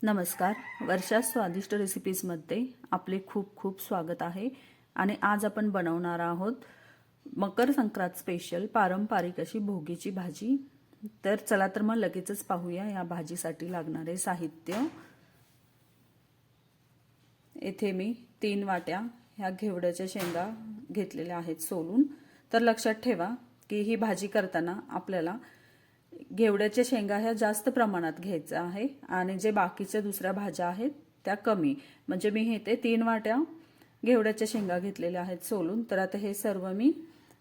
नमस्कार. वर्षा स्वादिष्ट रेसिपीजमध्ये आपले खूप खूप स्वागत आहे. आणि आज आपण बनवणार आहोत मकर संक्रांत स्पेशल पारंपरिक अशी भोगीची भाजी. तर चला तर मग लगेचच पाहूया या भाजीसाठी लागणारे साहित्य. येथे मी 3 वाट्या ह्या घेवड्याच्या शेंगा घेतलेल्या आहेत सोलून. तर लक्षात ठेवा की ही भाजी करताना आपल्याला घेवड्याच्या शेंगा ह्या जास्त प्रमाणात घ्यायच्या आहे आणि जे बाकीच्या दुसऱ्या भाज्या आहेत त्या कमी. म्हणजे मी हे 3 वाट्या घेवड्याच्या शेंगा घेतलेल्या आहेत सोलून. तर आता हे सर्व मी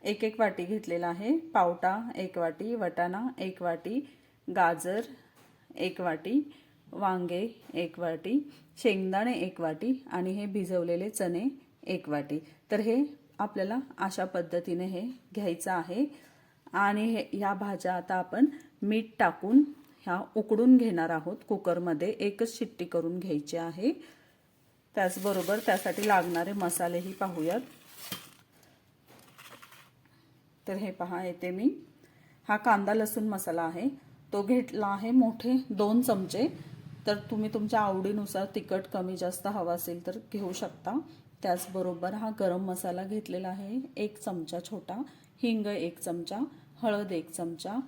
एक एक वाटी घेतलेला आहे. पावटा 1 वाटी, वटाणा 1 वाटी, गाजर 1 वाटी, वांगे 1 वाटी, शेंगदाणे 1 वाटी आणि हे भिजवलेले चणे 1 वाटी. तर हे आपल्याला अशा पद्धतीने हे घ्यायचं आहे. आणि ह्या भाज्या आता आपण मीठ टाकून ह्या उकडून घेणार आहोत कुकरमध्ये. एकच शिट्टी करून घ्यायची आहे. त्याचबरोबर त्यासाठी लागणारे मसालेही पाहूयात. तर हे पहा, येते मी हा कांदा लसूण मसाला आहे तो घेतला आहे मोठे 2 चमचे. तर तुम्ही तुमच्या आवडीनुसार तिखट कमी जास्त हवा असेल तर घेऊ शकता. त्याचबरोबर हा गरम मसाला घेतलेला आहे 1 चमचा छोटा, हिंग 1 चमचा, हळद 1 चमचा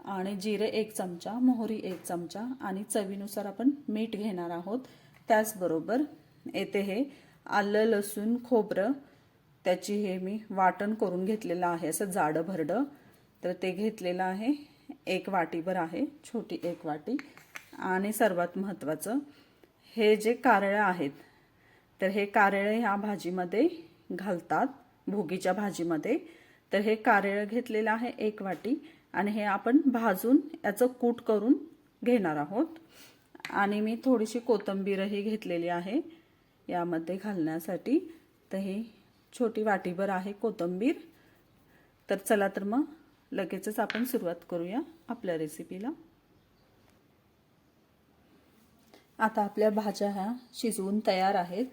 आणि जिरे 1 चमचा, मोहरी 1 चमचा आणि चवीनुसार आपण मीठ घेणार आहोत. त्याचबरोबर येथे हे आलं लसूण खोबरं त्याची हे मी वाटण करून घेतलेलं आहे असं जाडं भरडं. तर ते घेतलेलं आहे 1 वाटीभर आहे, छोटी 1 वाटी. आणि सर्वात महत्त्वाचं हे जे कारळे आहेत तर हे कारळे ह्या भाजीमध्ये घालतात भोगीच्या भाजीमध्ये. तर हे कारळे घेतलेलं आहे 1 वाटी आणि हे आपण भाजून याचं कूट करून घेणार आहोत. आणि मी थोडीशी कोथिंबीरही घेतलेली आहे यामध्ये घालण्यासाठी. तर ही छोटी वाटीभर आहे कोथिंबीर. तर चला तर मग लगेचच आपण सुरुवात करूया आपल्या रेसिपीला. आता आपल्या भाज्या ह्या शिजवून तयार आहेत.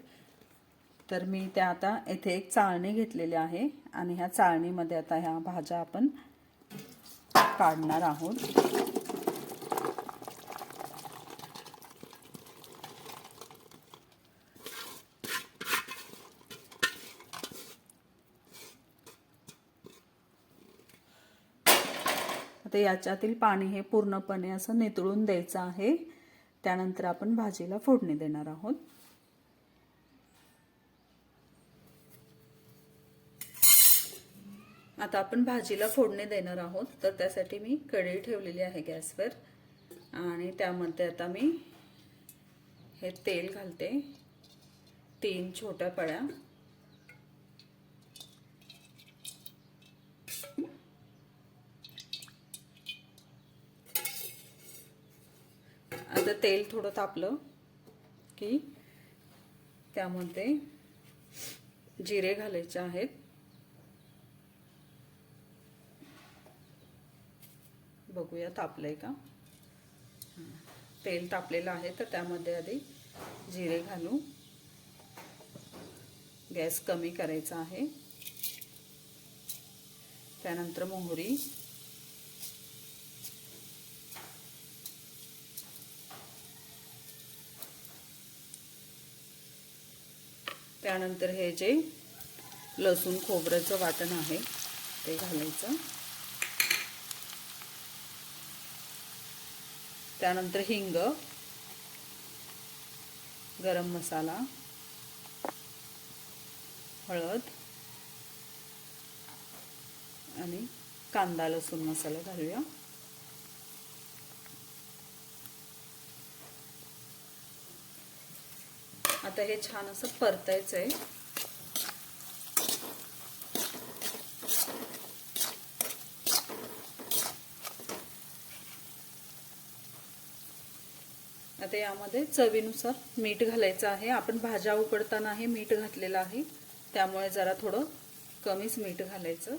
तर मी त्या आता येथे एक चाळणी घेतलेली आहे आणि ह्या चाळणीमध्ये आता ह्या भाज्या आपण काढणार आहोत. आता याच्यातील पाणी हे पूर्णपणे असं नितळून द्यायचं आहे. त्यानंतर आपण भाजीला फोडणी देणार आहोत. आता आपण भाजीला फोडणी देणार आहोत. तर त्यासाठी मी कढई ठेवलेली आहे गॅसवर आणि त्यामध्ये आता मी हे तेल घालते 3 छोट्या पळ्या. आता तेल थोडं तापलं की त्यामध्ये जिरे घालायचे आहेत. बघूया तापलंय का. तेल तापलेलं आहे तर त्यामध्ये आधी जिरे घालू. गॅस कमी करायचा आहे. त्यानंतर मोहरी, त्यानंतर हे जे लसूण खोबऱ्याचं वाटण आहे ते घालायचं. त्यानंतर हिंग, गरम मसाला, हळद आणि कांदा लसूण मसाला घालूया. आता हे छान असं परतायचं आहे. आता यामध्ये चवीनुसार मीठ घालायचं आहे. आपण भाज्या उकडताना हे मीठ घातलेलं आहे त्यामुळे जरा थोडं कमीच मीठ घालायचं.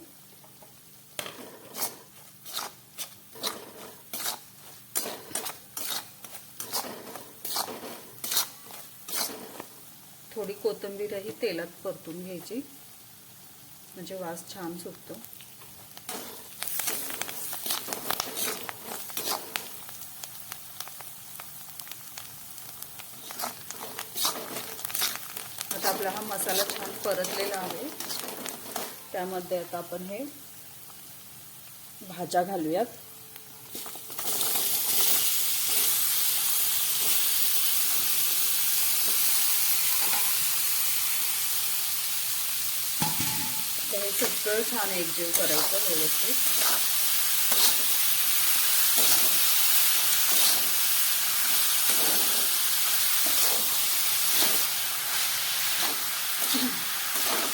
थोडी कोथिंबीरही तेलात परतून घ्यायची म्हणजे वास छान सुटतो. आपला हा मसाला छान परतलेला आहे. त्यामध्ये आता आपण हे भाज्या घालूयात. हे सगळं छान एकजीव करायचं व्यवस्थित.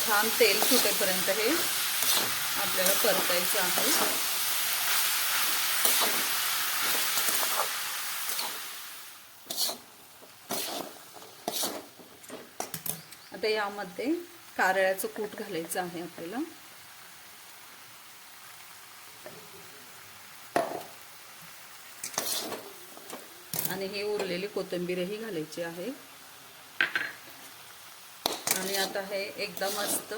छान तेल सुटेपर्यंत हे आपल्याला परतायचं आहे. आता यामध्ये कारळ्याचं कूट घालायचं आहे आपल्याला. आणि ही उरलेली कोथिंबीरही घालायची आहे. आणि आता हे एकदा मस्त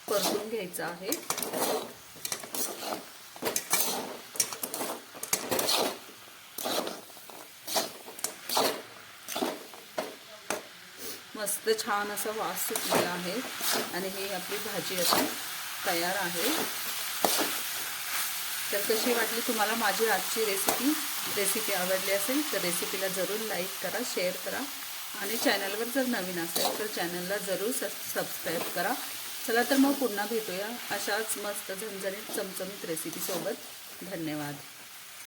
परतून घ्यायचं आहे. मस्त छान असा वास सुटलेला आहे. आणि ही आपली भाजी आता तयार आहे. तर कशी वाटली तुम्हाला माझी आजची रेसिपी आवडली असेल तर रेसिपीला जरूर लाईक करा, शेअर करा आणि चॅनलवर जर नवीन असेल तर चॅनलला जरूर सबस्क्राईब करा. चला तर मग पुन्हा भेटूया अशाच मस्त झणझणीत चमचमीत रेसिपीसोबत. धन्यवाद.